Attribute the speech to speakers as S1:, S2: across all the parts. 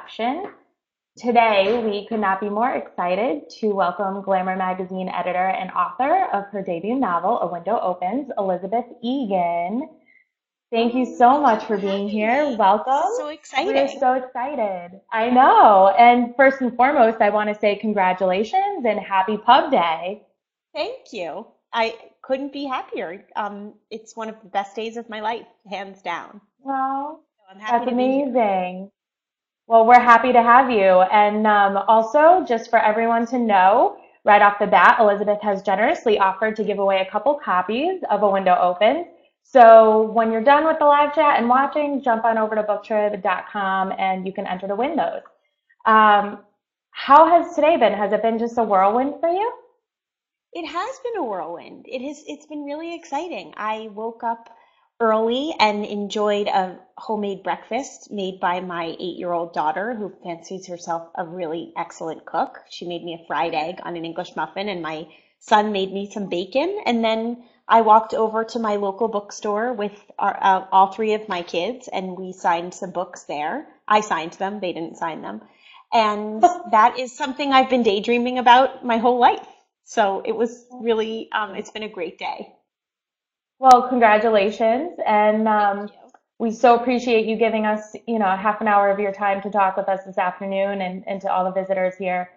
S1: introduction. Today, we could not be more excited to welcome Glamour magazine editor and author of her debut novel, A Window Opens, Elisabeth Egan. Thank you so much for being here. Welcome.
S2: So exciting.
S1: We're so excited. I know. And first and foremost, I want to say congratulations and happy Pub Day.
S2: Thank you. I couldn't be happier. It's one of the best days of my life, hands down.
S1: Well,
S2: So I'm happy
S1: that's
S2: to be here.
S1: amazing. Well, we're happy to have you. And also, just for everyone to know, right off the bat, Elizabeth has generously offered to give away a couple copies of A Window Opens. So when you're done with the live chat and watching, jump on over to booktrib.com and you can enter to win those. How has today been? Has it been just a whirlwind for you?
S2: It has been a whirlwind. It's been really exciting. I woke up early and enjoyed a homemade breakfast made by my 8-year-old daughter who fancies herself a really excellent cook. She made me a fried egg on an English muffin and my son made me some bacon. And then I walked over to my local bookstore with all three of my kids and we signed some books there. I signed them. They didn't sign them. And that is something I've been daydreaming about my whole life. So it was really, it's been a great day.
S1: Well, congratulations. And
S2: Thank you.
S1: we so appreciate you giving us, a half an hour of your time to talk with us this afternoon and to all the visitors here.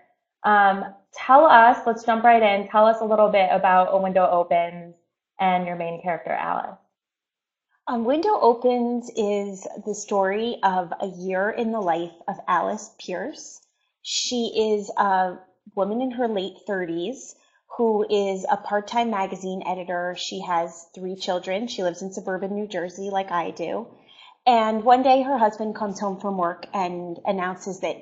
S1: Tell us, let's jump right in. Tell us a little bit about A Window Opens and your main character, Alice.
S2: Window Opens is the story of a year in the life of Alice Pearse. She is a woman in her late 30s who is a part-time magazine editor. She has 3 children. She lives in suburban New Jersey like I do. And one day her husband comes home from work and announces that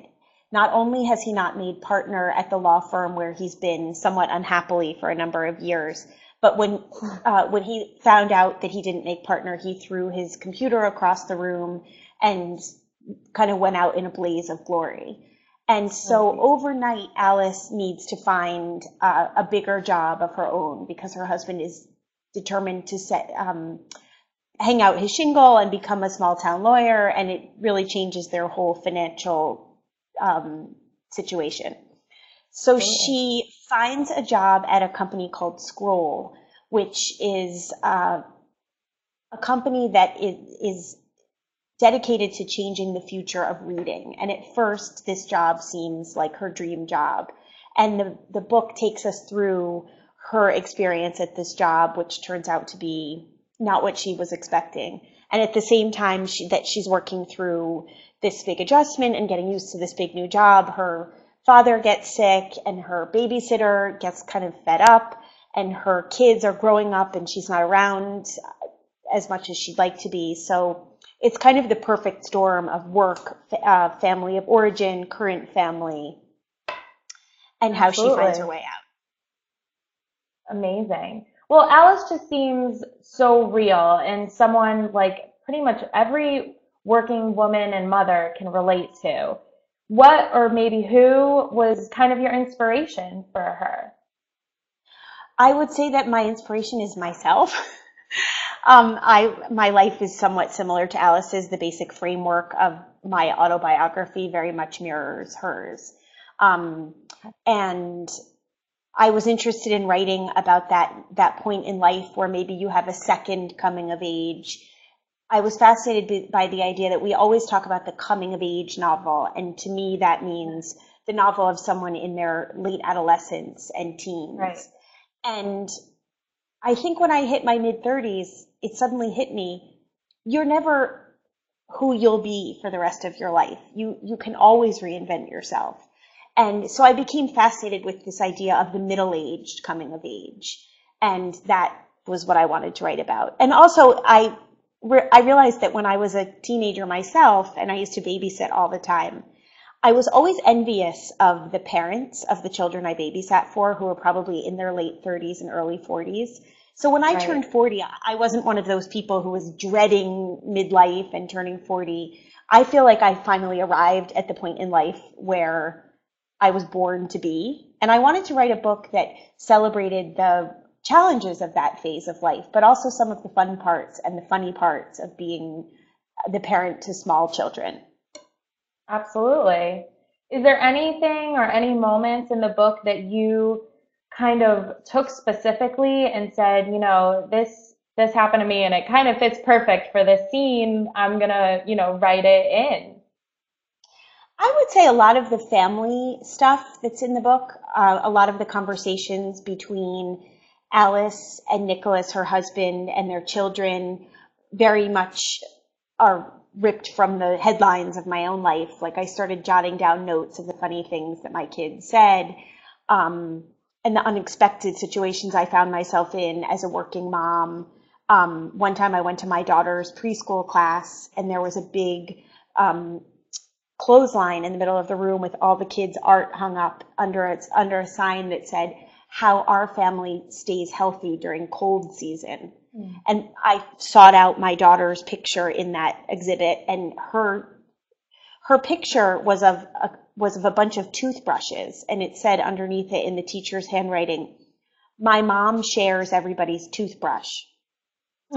S2: not only has he not made partner at the law firm where he's been somewhat unhappily for a number of years, but when he found out that he didn't make partner, he threw his computer across the room and kind of went out in a blaze of glory. And so overnight, Alice needs to find a bigger job of her own because her husband is determined to hang out his shingle and become a small town lawyer, and it really changes their whole financial situation. So she finds a job at a company called Scroll, which is a company that is dedicated to changing the future of reading. And at first, this job seems like her dream job. And the book takes us through her experience at this job, which turns out to be not what she was expecting. And at the same time that she's working through this big adjustment and getting used to this big new job, her father gets sick and her babysitter gets kind of fed up and her kids are growing up and she's not around as much as she'd like to be. So it's kind of the perfect storm of work, family of origin, current family, and how she finds her way out.
S1: Amazing. Well, Alice just seems so real and someone like pretty much every working woman and mother can relate to. What or maybe who was kind of your inspiration for her?
S2: I would say that my inspiration is myself. My life is somewhat similar to Alice's. The basic framework of my autobiography very much mirrors hers. And I was interested in writing about that point in life where maybe you have a second coming of age. I was fascinated by the idea that we always talk about the coming of age novel. And to me, that means the novel of someone in their late adolescence and teens.
S1: Right.
S2: And I think when I hit my mid-30s, it suddenly hit me, you're never who you'll be for the rest of your life. You can always reinvent yourself. And so I became fascinated with this idea of the middle-aged coming of age. And that was what I wanted to write about. And also, I realized that when I was a teenager myself, and I used to babysit all the time, I was always envious of the parents of the children I babysat for who were probably in their late 30s and early 40s. So when I turned 40, I wasn't one of those people who was dreading midlife and turning 40. I feel like I finally arrived at the point in life where I was born to be. And I wanted to write a book that celebrated the challenges of that phase of life, but also some of the fun parts and the funny parts of being the parent to small children.
S1: Absolutely. Is there anything or any moments in the book that you kind of took specifically and said, this happened to me and it kind of fits perfect for this scene. I'm gonna, write it in.
S2: I would say a lot of the family stuff that's in the book, a lot of the conversations between Alice and Nicholas, her husband, and their children, very much are ripped from the headlines of my own life. Like I started jotting down notes of the funny things that my kids said, and the unexpected situations I found myself in as a working mom. One time I went to my daughter's preschool class, and there was a big clothesline in the middle of the room with all the kids' art hung up under a sign that said, "How our family stays healthy during cold season."
S1: Mm.
S2: And I sought out my daughter's picture in that exhibit, and her picture was of a bunch of toothbrushes, and it said underneath it in the teacher's handwriting, "My mom shares everybody's toothbrush."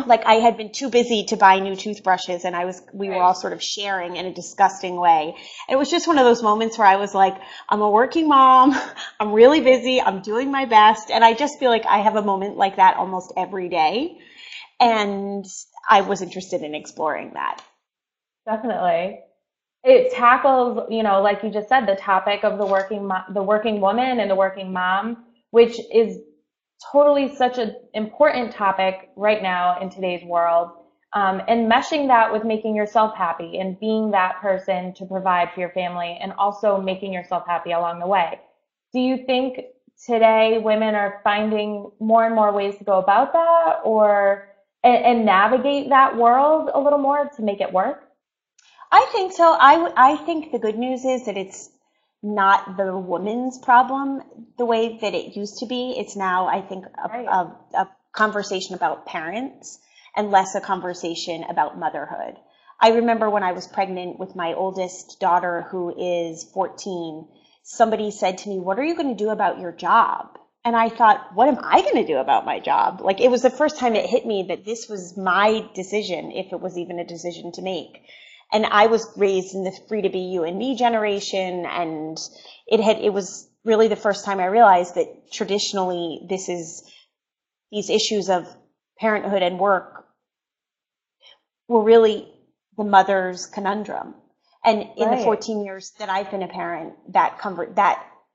S2: Like I had been too busy to buy new toothbrushes, and we were
S1: Right.
S2: all sort of sharing in a disgusting way. And it was just one of those moments where I was like, I'm a working mom. I'm really busy. I'm doing my best. And I just feel like I have a moment like that almost every day. And I was interested in exploring that.
S1: Definitely. It tackles, like you just said, the topic of the working woman and the working mom, which is totally such an important topic right now in today's world. And meshing that with making yourself happy and being that person to provide for your family and also making yourself happy along the way. Do you think today women are finding more and more ways to go about that or and navigate that world a little more to make it work?
S2: I think so. I think the good news is that it's not the woman's problem the way that it used to be. It's now, I think,
S1: Right.
S2: a conversation about parents and less a conversation about motherhood. I remember when I was pregnant with my oldest daughter, who is 14, somebody said to me, "What are you going to do about your job?" And I thought, what am I going to do about my job? Like it was the first time it hit me that this was my decision, if it was even a decision to make. And I was raised in the free to be you and me generation, and it was really the first time I realized that traditionally these issues of parenthood and work were really the mother's conundrum. And in the
S1: Right.
S2: 14 years that I've been a parent, that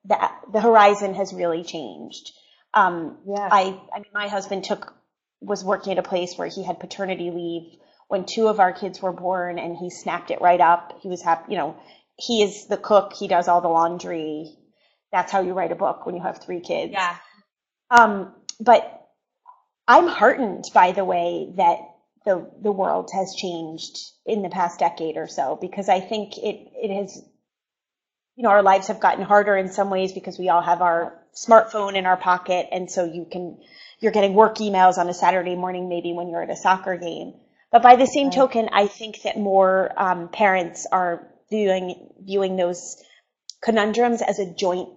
S2: the horizon has really changed.
S1: Yeah.
S2: I mean, my husband was working at a place where he had paternity leave when two of our kids were born, and he snapped it right up. He was happy, he is the cook. He does all the laundry. That's how you write a book when you have three kids.
S1: Yeah.
S2: But I'm heartened by the way that the world has changed in the past decade or so, because I think it has, our lives have gotten harder in some ways because we all have our smartphone in our pocket. And so you're getting work emails on a Saturday morning, maybe when you're at a soccer game. But by the same
S1: Right.
S2: token, I think that more parents are viewing those conundrums as a joint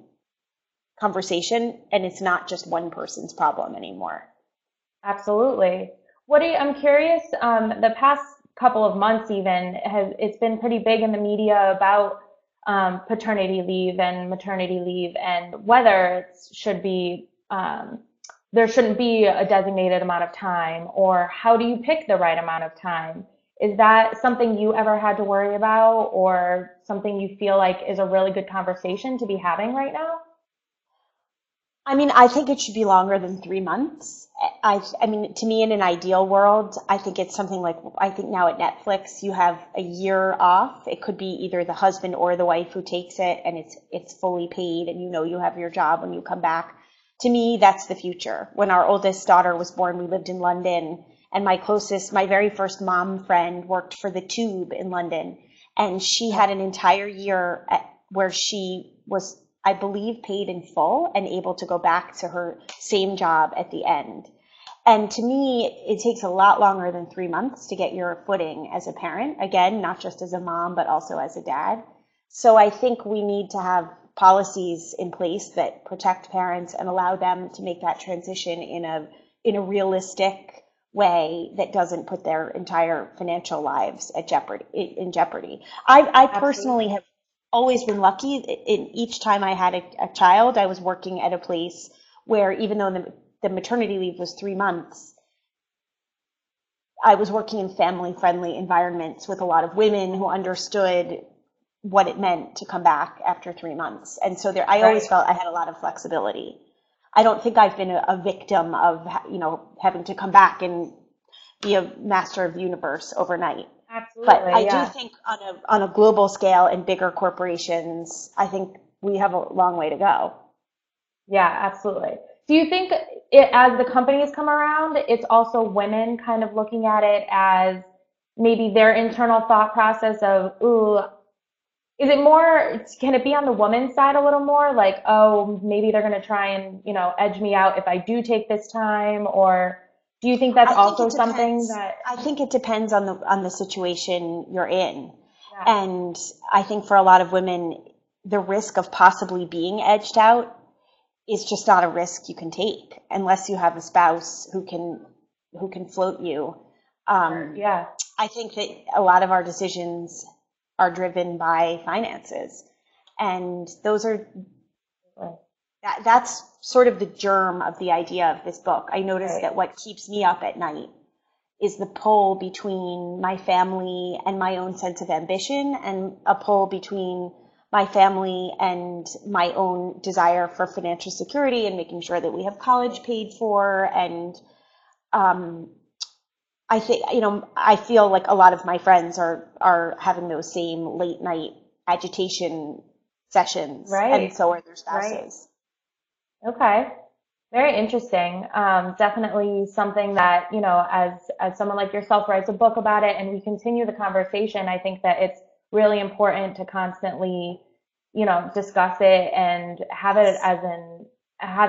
S2: conversation, and it's not just one person's problem anymore.
S1: Absolutely. I'm curious, the past couple of months even it's been pretty big in the media about paternity leave and maternity leave and whether it should be there shouldn't be a designated amount of time or how do you pick the right amount of time? Is that something you ever had to worry about or something you feel like is a really good conversation to be having right now?
S2: I mean, I think it should be longer than 3 months. I mean, to me, in an ideal world, I think it's something like, I think now at Netflix, you have a year off. It could be either the husband or the wife who takes it, and it's fully paid, and you have your job when you come back. To me, that's the future. When our oldest daughter was born, we lived in London, and my very first mom friend worked for the Tube in London, and she had an entire year where she was, I believe, paid in full and able to go back to her same job at the end. And to me, it takes a lot longer than 3 months to get your footing as a parent. Again, not just as a mom, but also as a dad. So I think we need to have policies in place that protect parents and allow them to make that transition in a realistic way that doesn't put their entire financial lives at in jeopardy. I personally
S1: Absolutely.
S2: have always been lucky. In each time I had a child, I was working at a place where even though the maternity leave was 3 months, I was working in family-friendly environments with a lot of women who understood what it meant to come back after 3 months. And so I always
S1: Right.
S2: felt I had a lot of flexibility. I don't think I've been a victim of, having to come back and be a master of the universe overnight. But
S1: Absolutely.
S2: I do
S1: Yeah.
S2: think on a global scale and bigger corporations, I think we have a long way to go.
S1: Yeah, absolutely. Do you think it, as the companies come around, it's also women kind of looking at it as maybe their internal thought process of, ooh, is it more, can it be on the woman's side a little more? Like, oh, maybe they're going to try and, edge me out if I do take this time? Or do you think that's
S2: I think
S1: also
S2: it
S1: something
S2: depends.
S1: that,
S2: I think it depends on the situation you're in.
S1: yeah,
S2: And I think for a lot of women, the risk of possibly being edged out is just not a risk you can take unless you have a spouse who can float you.
S1: or,
S2: Um,
S1: yeah,
S2: I think that a lot of our decisions are driven by finances, and that's sort of the germ of the idea of this book. I noticed
S1: right,
S2: that what keeps me up at night is the pull between my family and my own sense of ambition, and a pull between my family and my own desire for financial security and making sure that we have college paid for. And um, I think, I feel like a lot of my friends are having those same late night agitation sessions, and
S1: right,
S2: so are their
S1: right.
S2: spouses.
S1: Okay. Very interesting. Definitely something that, as someone like yourself writes a book about it and we continue the conversation, I think that it's really important to constantly, discuss it and
S2: Yes,
S1: have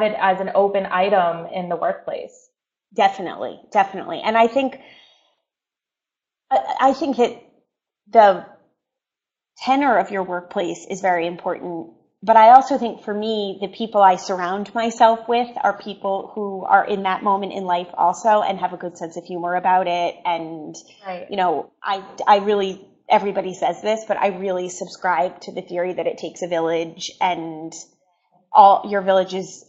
S1: it as an open item in the workplace.
S2: definitely, definitely. And I think that the tenor of your workplace is very important. But I also think for me, the people I surround myself with are people who are in that moment in life also and have a good sense of humor about it. And,
S1: Right.
S2: I really, everybody says this, but I really subscribe to the theory that it takes a village, and all your village is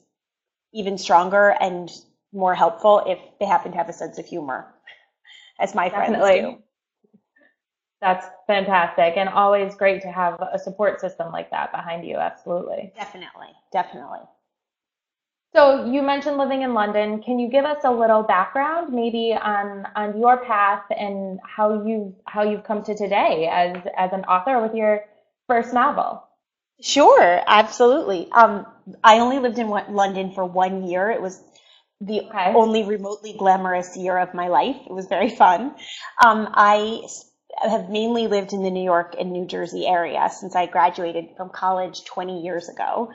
S2: even stronger and more helpful if they happen to have a sense of humor, as my friends do.
S1: Definitely. That's fantastic and always great to have a support system like that behind you. Absolutely.
S2: Definitely, definitely.
S1: So you mentioned living in London. Can you give us a little background, maybe on your path and how you've come to today as an author with your first novel?
S2: Sure, absolutely. I only lived in London for 1 year. It was the
S1: Okay.
S2: only remotely glamorous year of my life. It was very fun. Have mainly lived in the New York and New Jersey area since I graduated from college 20 years ago.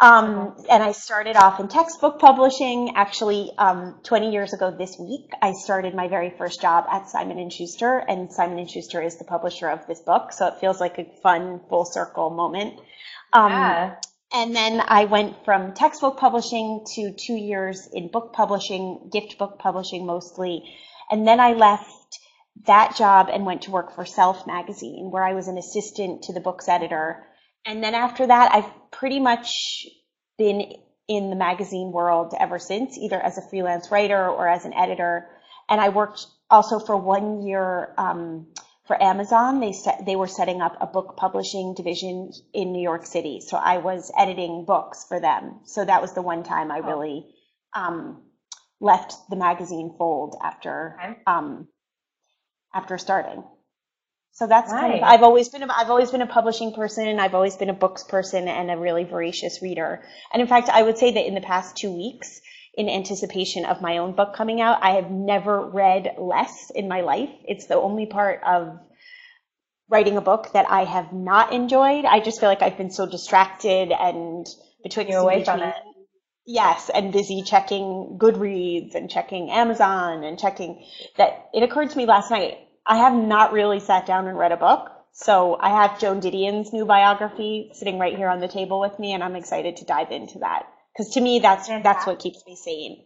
S1: Okay.
S2: And I started off in textbook publishing. Actually, 20 years ago this week, I started my very first job at Simon and Schuster, and Simon and Schuster is the publisher of this book, so it feels like a fun full circle moment. Um,
S1: Yeah.
S2: and then I went from textbook publishing to 2 years in book publishing, gift book publishing mostly, and then I left that job and went to work for Self magazine, where I was an assistant to the book's editor. And then after that, I've pretty much been in the magazine world ever since, either as a freelance writer or as an editor. And I worked also for 1 year for Amazon. They were setting up a book publishing division in New York City, so I was editing books for them. So that was the one time I
S1: Oh,
S2: really left the magazine fold
S1: okay.
S2: after starting. So that's kind of,
S1: Nice.
S2: I've always been a publishing person. I've always been a books person and a really voracious reader. And in fact, I would say that in the past 2 weeks, in anticipation of my own book coming out, I have never read less in my life. It's the only part of writing a book that I have not enjoyed. I just feel like I've been so distracted and
S1: Keeping you
S2: betwixt and
S1: away from
S2: between.
S1: it.
S2: Yes, and busy checking Goodreads and checking Amazon and checking that it occurred to me last night, I have not really sat down and read a book. So I have Joan Didion's new biography sitting right here on the table with me, and I'm excited to dive into that. Because to me, that's what
S1: Fantastic.
S2: keeps me sane.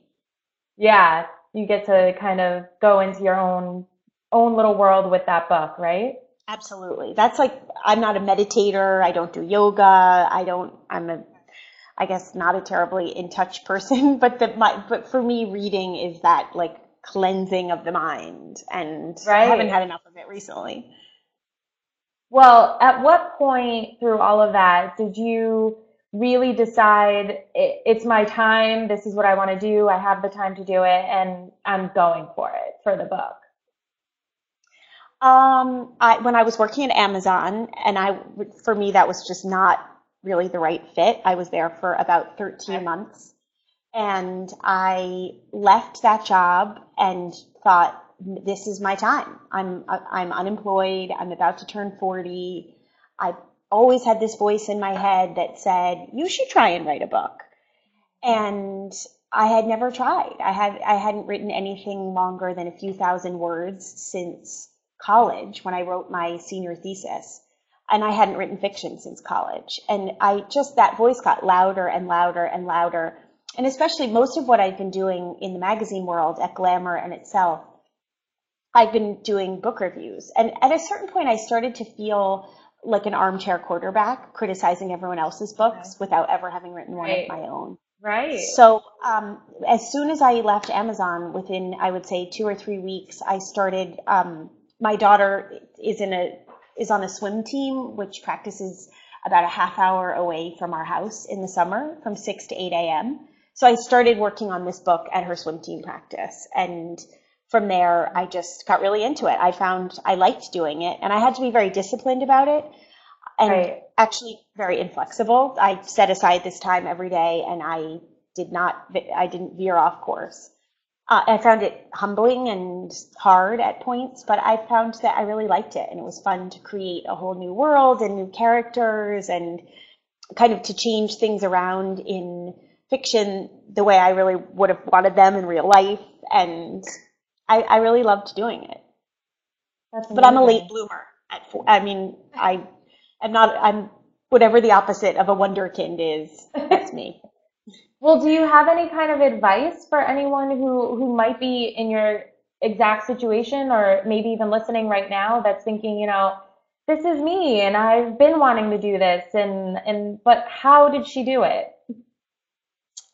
S1: Yeah. you get to kind of go into your own little world with that book, right?
S2: Absolutely. That's like, I'm not a meditator. I don't do yoga. I guess not a terribly in touch person, but for me, reading is that like cleansing of the mind, and I haven't
S1: Right.
S2: had enough of it recently.
S1: Well, at what point through all of that did you really decide it's my time, this is what I want to do, I have the time to do it, and I'm going for it for the book?
S2: When I was working at Amazon, for me, that was just not really the right fit. I was there for about 13
S1: Okay.
S2: months, and I left that job and thought, this is my time. I'm unemployed. I'm about to turn 40. I always had this voice in my head that said, you should try and write a book. And I had never tried. I hadn't written anything longer than a few thousand words since college when I wrote my senior thesis. And I hadn't written fiction since college. And that voice got louder and louder and louder. And especially most of what I've been doing in the magazine world at Glamour and itself, I've been doing book reviews. And at a certain point, I started to feel like an armchair quarterback criticizing everyone else's
S1: Okay.
S2: books without ever having written one of
S1: Right.
S2: my own.
S1: Right.
S2: So as soon as I left Amazon, within, I would say, 2 or 3 weeks, I started. My daughter is on a swim team, which practices about a half hour away from our house in the summer, from 6 to 8 a.m. So I started working on this book at her swim team practice, and from there, I just got really into it. I found I liked doing it, and I had to be very disciplined about it, and
S1: Right.
S2: actually very inflexible. I set aside this time every day, and I didn't veer off course. I found it humbling and hard at points, but I found that I really liked it, and it was fun to create a whole new world and new characters, and kind of to change things around in fiction the way I really would have wanted them in real life. And I really loved doing it.
S1: That's
S2: But I'm a late
S1: amazing.
S2: bloomer. I mean, I'm whatever the opposite of a wonderkind is. That's me.
S1: Well, do you have any kind of advice for anyone who might be in your exact situation, or maybe even listening right now, that's thinking, this is me and I've been wanting to do this, and but how did she do it?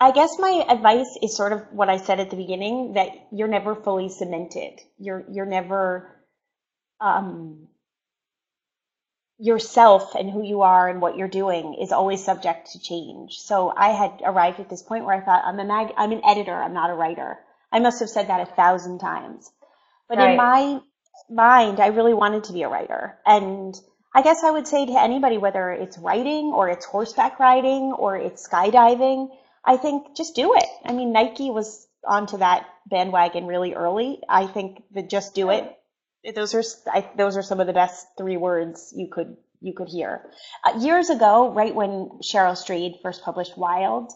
S2: I guess my advice is sort of what I said at the beginning, that you're never fully cemented. You're never um, yourself, and who you are and what you're doing is always subject to change. So I had arrived at this point where I thought, I'm an editor, I'm not a writer. I must have said that 1,000 times. But in
S1: Right.
S2: my mind, I really wanted to be a writer. And I guess I would say to anybody, whether it's writing or it's horseback riding or it's skydiving, I think just do it. I mean, Nike was onto that bandwagon really early. I think the just do it,
S1: Right.
S2: those are some of the best 3 words you could hear. Years ago, right when Cheryl Strayed first published Wild,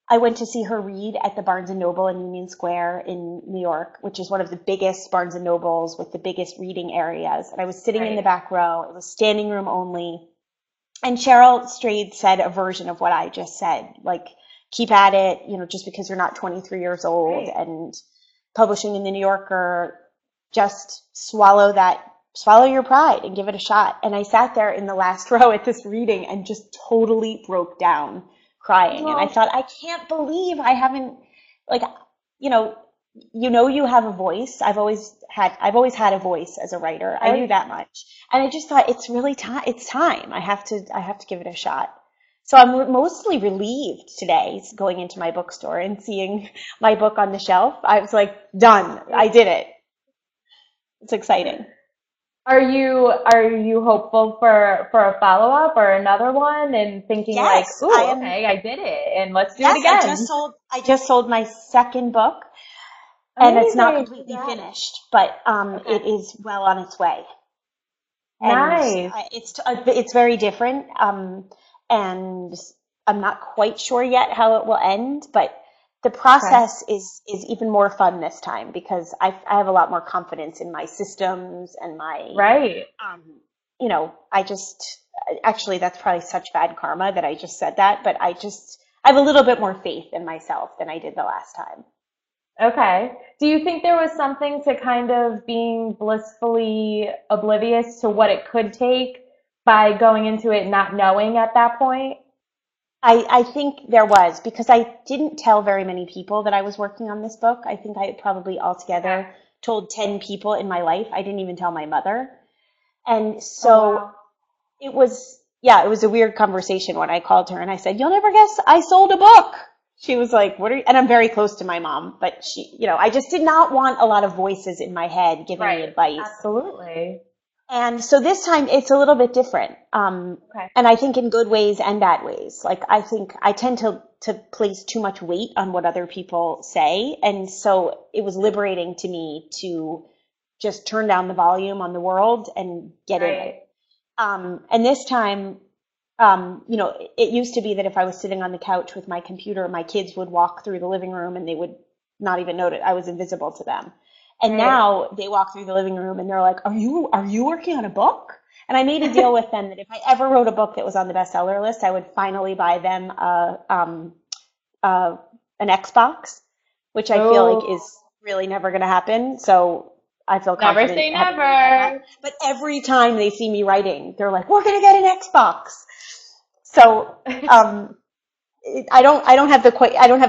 S2: I went to see her read at the Barnes and Noble in Union Square in New York, which is one of the biggest Barnes and Nobles with the biggest reading areas. And I was sitting in the
S1: Right.
S2: back row. It was standing room only. And Cheryl Strayed said a version of what I just said, like, keep at it, just because you're not 23 years old
S1: Right.
S2: and publishing in the New Yorker, just swallow your pride and give it a shot. And I sat there in the last row at this reading and just totally broke down crying. And I
S1: Well,
S2: thought, I can't believe I haven't, like, you know, you have a voice. I've always had a voice as a writer. I knew
S1: right.
S2: that much. And I just thought, it's really time. It's time. I have to give it a shot. So I'm mostly relieved today going into my bookstore and seeing my book on the shelf. I was like, done. I did it. It's exciting.
S1: Are you hopeful for a follow-up or another one, and thinking like,
S2: Yes, I
S1: ooh,
S2: am.
S1: okay, I did it and let's do it
S2: Yes,
S1: again?
S2: I just sold my second book, and it's not
S1: Amazing.
S2: completely
S1: Congrats.
S2: finished, but
S1: Okay.
S2: it is well on its way. And
S1: Nice.
S2: it's very different, and I'm not quite sure yet how it will end, but the
S1: Okay.
S2: process is even more fun this time, because I have a lot more confidence in my systems and my
S1: Right.
S2: um, I just, actually, that's probably such bad karma that I just said that, but I have a little bit more faith in myself than I did the last time.
S1: Okay. Do you think there was something to kind of being blissfully oblivious to what it could take by going into it not knowing at that point?
S2: I think there was, because I didn't tell very many people that I was working on this book. I think I probably
S1: Okay.
S2: altogether told 10 people in my life. I didn't even tell my mother. And
S1: Oh,
S2: so
S1: wow.
S2: it was, yeah, it was a weird conversation when I called her and I said, "You'll never guess I sold a book." She was like, "What are you?" And I'm very close to my mom, but she, I just did not want a lot of voices in my head giving me
S1: Right.
S2: advice.
S1: Absolutely.
S2: And so this time it's a little bit different.
S1: Okay.
S2: And I think in good ways and bad ways. Like I think I tend to place too much weight on what other people say. And so it was liberating to me to just turn down the volume on the world and get in it.
S1: Right.
S2: And this time, it used to be that if I was sitting on the couch with my computer, my kids would walk through the living room and they would not even notice I was invisible to them. And
S1: Right.
S2: now they walk through the living room and they're like, "Are you working on a book?" And I made a deal with them that if I ever wrote a book that was on the bestseller list, I would finally buy them uh, an Xbox, which I feel like is
S1: Oh,
S2: really never going to happen. So I feel
S1: never
S2: confident
S1: say
S2: having them buy that.
S1: never.
S2: But every time they see me writing, they're like, "We're going to get an Xbox." So I don't have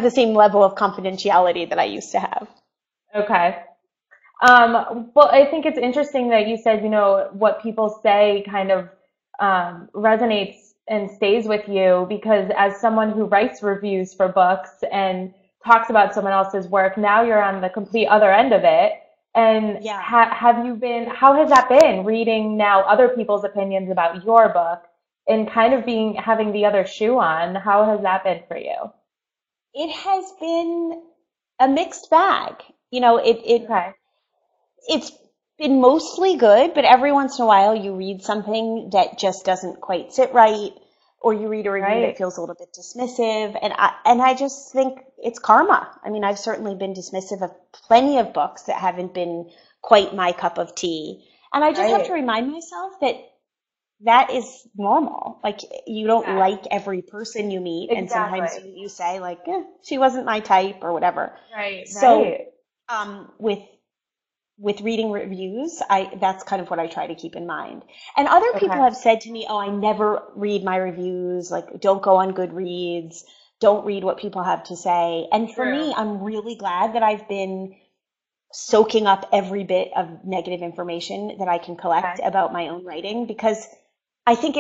S2: the same level of confidentiality that I used to have.
S1: Okay. Well, I think it's interesting that you said, what people say kind of resonates and stays with you because as someone who writes reviews for books and talks about someone else's work, now you're on the complete other end of it. And
S2: Yeah.
S1: how has that been reading now other people's opinions about your book and kind of having the other shoe on? How has that been for you?
S2: It has been a mixed bag.
S1: Okay.
S2: It's been mostly good, but every once in a while you read something that just doesn't quite sit right, or you read a review that
S1: Right.
S2: feels a little bit dismissive, and I just think it's karma. I mean, I've certainly been dismissive of plenty of books that haven't been quite my cup of tea, and I just have to
S1: Right.
S2: remind myself that that is normal. Like you don't
S1: Yeah.
S2: like every person you meet, and sometimes
S1: Exactly.
S2: you say like, she wasn't my type or whatever.
S1: Right.
S2: So
S1: Right.
S2: with reading reviews, that's kind of what I try to keep in mind. And other people
S1: Okay.
S2: have said to me, "Oh, I never read my reviews. Like, don't go on Goodreads. Don't read what people have to say." And for
S1: True.
S2: me, I'm really glad that I've been soaking up every bit of negative information that I can collect
S1: Okay.
S2: about my own writing because I think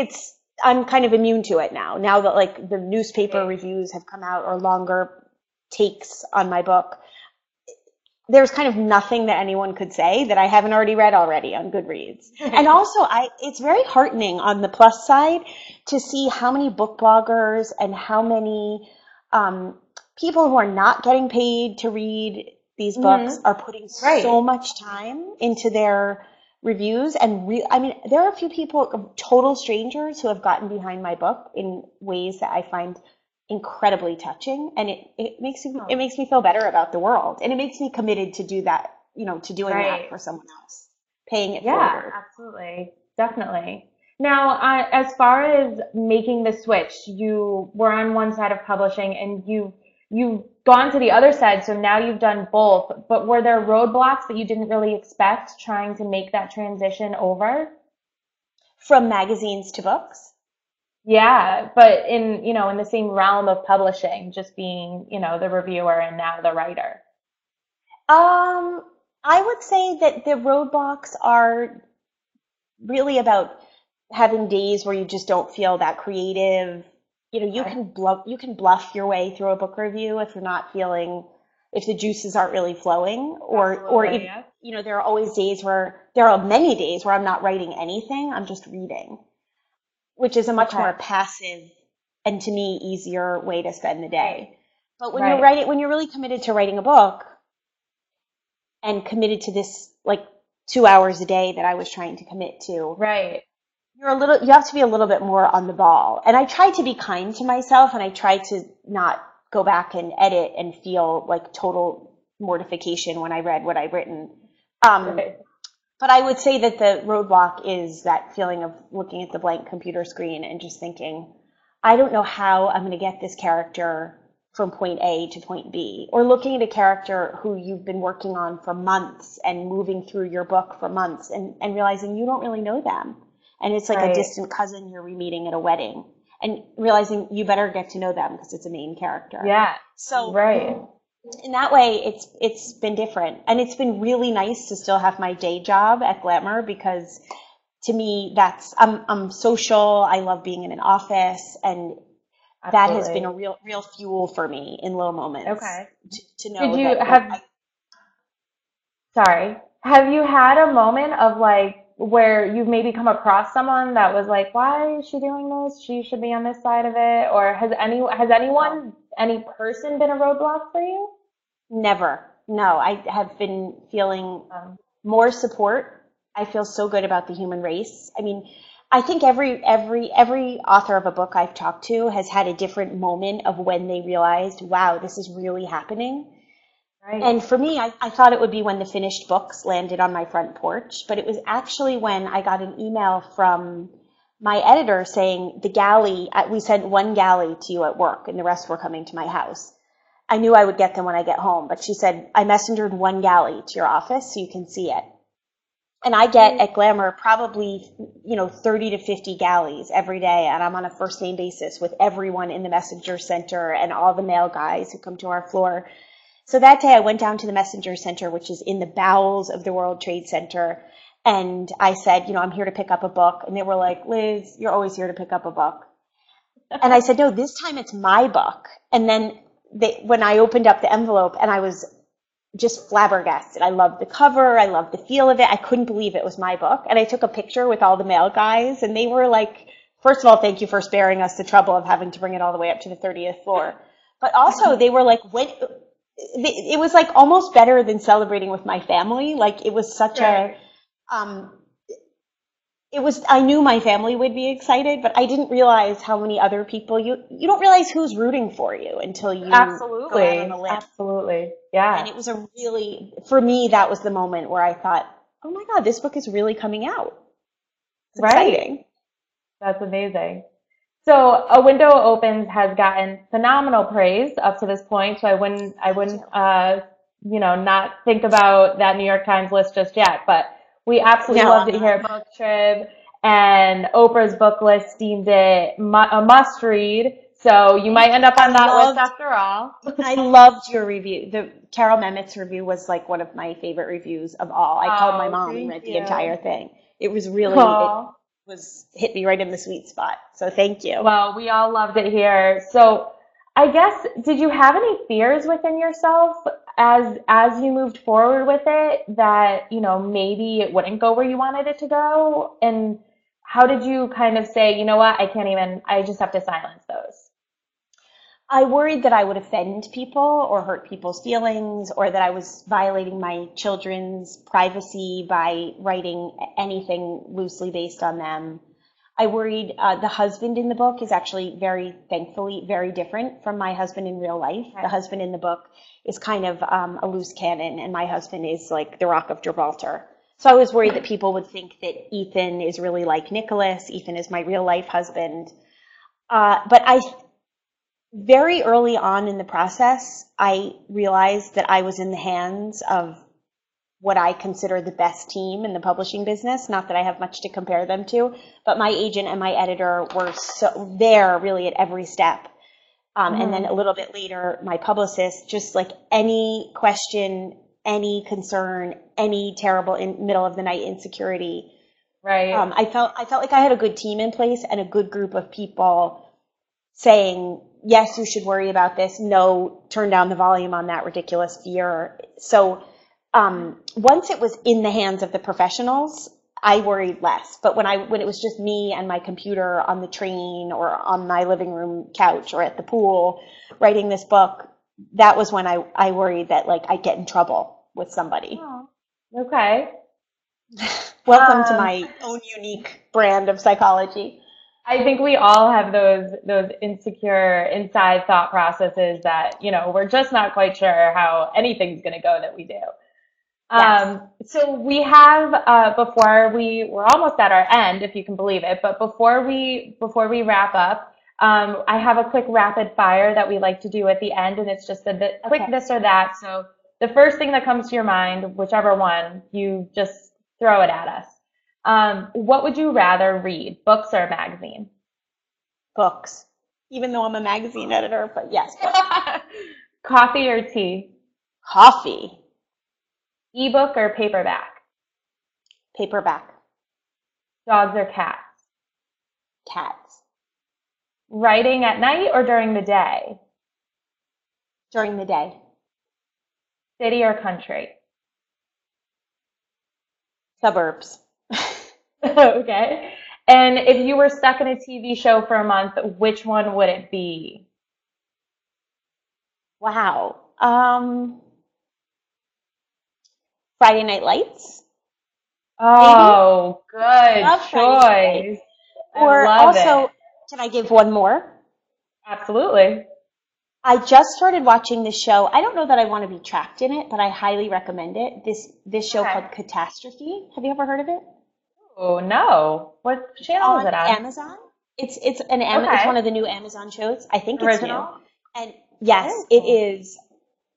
S2: I'm kind of immune to it now. Now that like the newspaper
S1: Right.
S2: reviews have come out or longer takes on my book, there's kind of nothing that anyone could say that I haven't already read already on Goodreads. And
S1: Right.
S2: also it's very heartening on the plus side to see how many book bloggers and how many um, people who are not getting paid to read these books
S1: Hmm.
S2: are putting so
S1: Right.
S2: much time into their reviews I mean, there are a few people, total strangers, who have gotten behind my book in ways that I find incredibly touching, and it
S1: Oh,
S2: makes me feel better about the world, and it makes me committed to do that, to doing that
S1: right.
S2: for someone else, paying it
S1: Yeah,
S2: forward.
S1: absolutely. Definitely. Now, as far as making the switch, you were on one side of publishing and you've gone to the other side, so now you've done both. But were there roadblocks that you didn't really expect trying to make that transition over?
S2: From magazines to books.
S1: Yeah, but in the same realm of publishing, just being, the reviewer and now the writer.
S2: um I would say that the roadblocks are really about having days where you just don't feel that creative.
S1: Okay.
S2: You can bluff your way through a book review if you're not feeling, if the juices aren't really flowing, or
S1: Absolutely.
S2: if,
S1: Yeah.
S2: there are many days where I'm not writing anything, I'm just reading, which is a much more
S1: Okay.
S2: passive and to me easier way to spend the
S1: Right.
S2: day. But
S1: Right.
S2: when you're really committed to writing a book and committed to this like 2 hours a day that I was trying to commit to,
S1: Right.
S2: you have to be a little bit more on the ball. And I try to be kind to myself, and I try to not go back and edit and feel like total mortification when I read what I've written. Um,
S1: Right.
S2: but I would say that the roadblock is that feeling of looking at the blank computer screen and just thinking, I don't know how I'm going to get this character from point A to point B, or looking at a character who you've been working on for months and moving through your book for months and realizing you don't really know them. And it's like a
S1: Right.
S2: distant cousin you're re-meeting at a wedding and realizing you better get to know them because it's a main character.
S1: Yeah.
S2: So
S1: Right.
S2: in that way, it's been different. And it's been really nice to still have my day job at Glamour because to me, I'm social. I love being in an office, and that has been a
S1: Absolutely.
S2: real fuel for me in low moments
S1: Okay.
S2: to
S1: Did
S2: know
S1: you
S2: that like
S1: have, sorry, have you had a moment of like where you've maybe come across someone that was like, why is she doing this? She should be on this side of it. Or has
S2: no,
S1: anyone, any person been a roadblock for you?
S2: never. No, I have been feeling
S1: Um,
S2: more support. I feel so good about the human race. I mean, I think every author of a book I've talked to has had a different moment of when they realized, wow, this is really happening.
S1: right.
S2: And for me, I thought it would be when the finished books landed on my front porch, but it was actually when I got an email from my editor saying the galley, we sent one galley to you at work and the rest were coming to my house. I knew I would get them when I get home, but she said, I messengered one galley to your office so you can see it. And I get
S1: Right.
S2: at Glamour probably, 30 to 50 galleys every day. And I'm on a first name basis with everyone in the messenger center and all the mail guys who come to our floor. So that day I went down to the messenger center, which is in the bowels of the World Trade Center. And I said, I'm here to pick up a book. And they were like, Liz, you're always here to pick up a book. And I said, no, this time it's my book. And then when I opened up the envelope and I was just flabbergasted. I loved the cover. I loved the feel of it. I couldn't believe it was my book. And I took a picture with all the mail guys and they were like, first of all, thank you for sparing us the trouble of having to bring it all the way up to the 30th floor. But also they were like, it was like almost better than celebrating with my family. Like it was such
S1: Right.
S2: um, I knew my family would be excited, but I didn't realize how many other people you don't realize who's rooting for you until you go out on a
S1: Absolutely.
S2: limb.
S1: Absolutely.
S2: And
S1: Yeah.
S2: it was for me, that was the moment where I thought, oh my God, this book is really coming out. It's
S1: Right.
S2: exciting.
S1: That's amazing. So A Window Opens has gotten phenomenal praise up to this point. So I
S2: Thank
S1: wouldn't,
S2: you.
S1: not think about that New York Times list just yet. But we absolutely
S2: No,
S1: loved
S2: I'm
S1: it here
S2: not.
S1: at BookTrib, and Oprah's book list deemed it a must read. So you
S2: Thank
S1: might end
S2: you.
S1: up on that list after all.
S2: I loved your review. The Carol Nemetz review was like one of my favorite reviews of all. I called my
S1: Oh,
S2: mom and
S1: thank
S2: read the
S1: you.
S2: entire thing. It
S1: Oh.
S2: was hit me right in the sweet spot. So thank you.
S1: Well, we all loved it here. So I guess, did you have any fears within yourself as you moved forward with it that, maybe it wouldn't go where you wanted it to go? And how did you kind of say, you know what, I just have to silence those?
S2: I worried that I would offend people or hurt people's feelings or that I was violating my children's privacy by writing anything loosely based on them. I worried the husband in the book is actually thankfully, very different from my husband in real life. The
S1: Okay.
S2: husband in the book is kind of a loose cannon, and my husband is like the Rock of Gibraltar. So I was worried that people would think that Ethan is really like Nicholas. Ethan is my real life husband. But very early on in the process, I realized that I was in the hands of what I consider the best team in the publishing business. Not that I have much to compare them to, but my agent and my editor were so there really at every step. And then
S1: Hmm.
S2: a little bit later, my publicist, just like any question, any concern, any terrible middle of the night insecurity.
S1: Right.
S2: I felt like I had a good team in place and a good group of people saying, yes, you should worry about this. No, turn down the volume on that ridiculous fear. So once it was in the hands of the professionals, I worried less. But when it was just me and my computer on the train or on my living room couch or at the pool writing this book, that was when I worried that like I'd get in trouble with somebody.
S1: Oh, okay.
S2: Welcome to
S1: Um,
S2: my own unique brand of psychology.
S1: I think we all have those insecure inside thought processes that, we're just not quite sure how anything's going to go that we do.
S2: Yes.
S1: So we have we're almost at our end, if you can believe it, but before we wrap up, I have a quick rapid fire that we like to do at the end, and it's just a bit quick
S2: Okay.
S1: this or that. So the first thing that comes to your mind, whichever one, you just throw it at us. What would you rather read, books or a magazine?
S2: Books. Even though I'm a magazine editor, but yes, books.
S1: Coffee or tea?
S2: Coffee.
S1: Ebook or paperback?
S2: Paperback.
S1: Dogs or cats?
S2: Cats.
S1: Writing at night or during the day?
S2: During the day.
S1: City or country?
S2: Suburbs.
S1: Okay. And if you were stuck in a TV show for a month, which one would it be?
S2: Wow. Friday Night Lights, maybe?
S1: Oh, good
S2: Love Friday Night Lights.
S1: choice. I
S2: Or
S1: love it.
S2: also, can I give one more?
S1: Absolutely.
S2: I just started watching this show. I don't know that I want to be trapped in it, but I highly recommend it. This show
S1: Okay.
S2: called Catastrophe. Have you ever heard of it?
S1: Oh, no. What
S2: It's
S1: channel is
S2: on
S1: it on?
S2: Amazon. It's one
S1: Okay.
S2: of the new Amazon shows. I think it's new.
S1: Original?
S2: And yes,
S1: Very
S2: it
S1: cool.
S2: is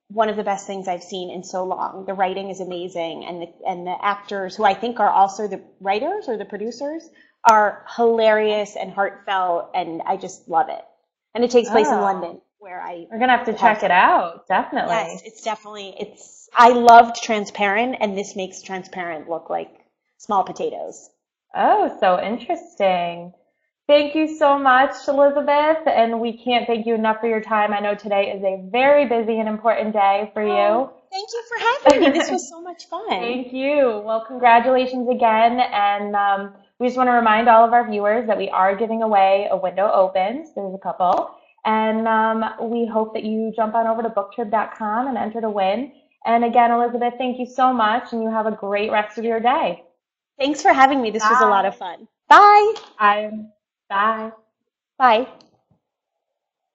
S2: one of the best things I've seen in so long. The writing is amazing, and the actors, who I think are also the writers or the producers, are hilarious and heartfelt, and I just love it. And it takes place in
S1: Oh,
S2: London, where I
S1: we're gonna have to
S2: have.
S1: check it out.
S2: Yes,
S1: Definitely.
S2: it's definitely it's. I loved Transparent, and this makes Transparent look like small potatoes.
S1: Oh, so interesting. Thank you so much, Elizabeth, and we can't thank you enough for your time. I know today is a very busy and important day for
S2: Oh,
S1: you.
S2: thank you for having me. This was so much fun.
S1: Thank you. Well, congratulations again. And we just want to remind all of our viewers that we are giving away a window opens. There's a couple. And we hope that you jump on over to booktrib.com and enter to win. And again, Elizabeth, thank you so much. And you have a great rest of your day.
S2: Thanks for having me. This was a lot
S1: Bye.
S2: of fun. Bye.
S1: Bye. Bye.
S2: Bye.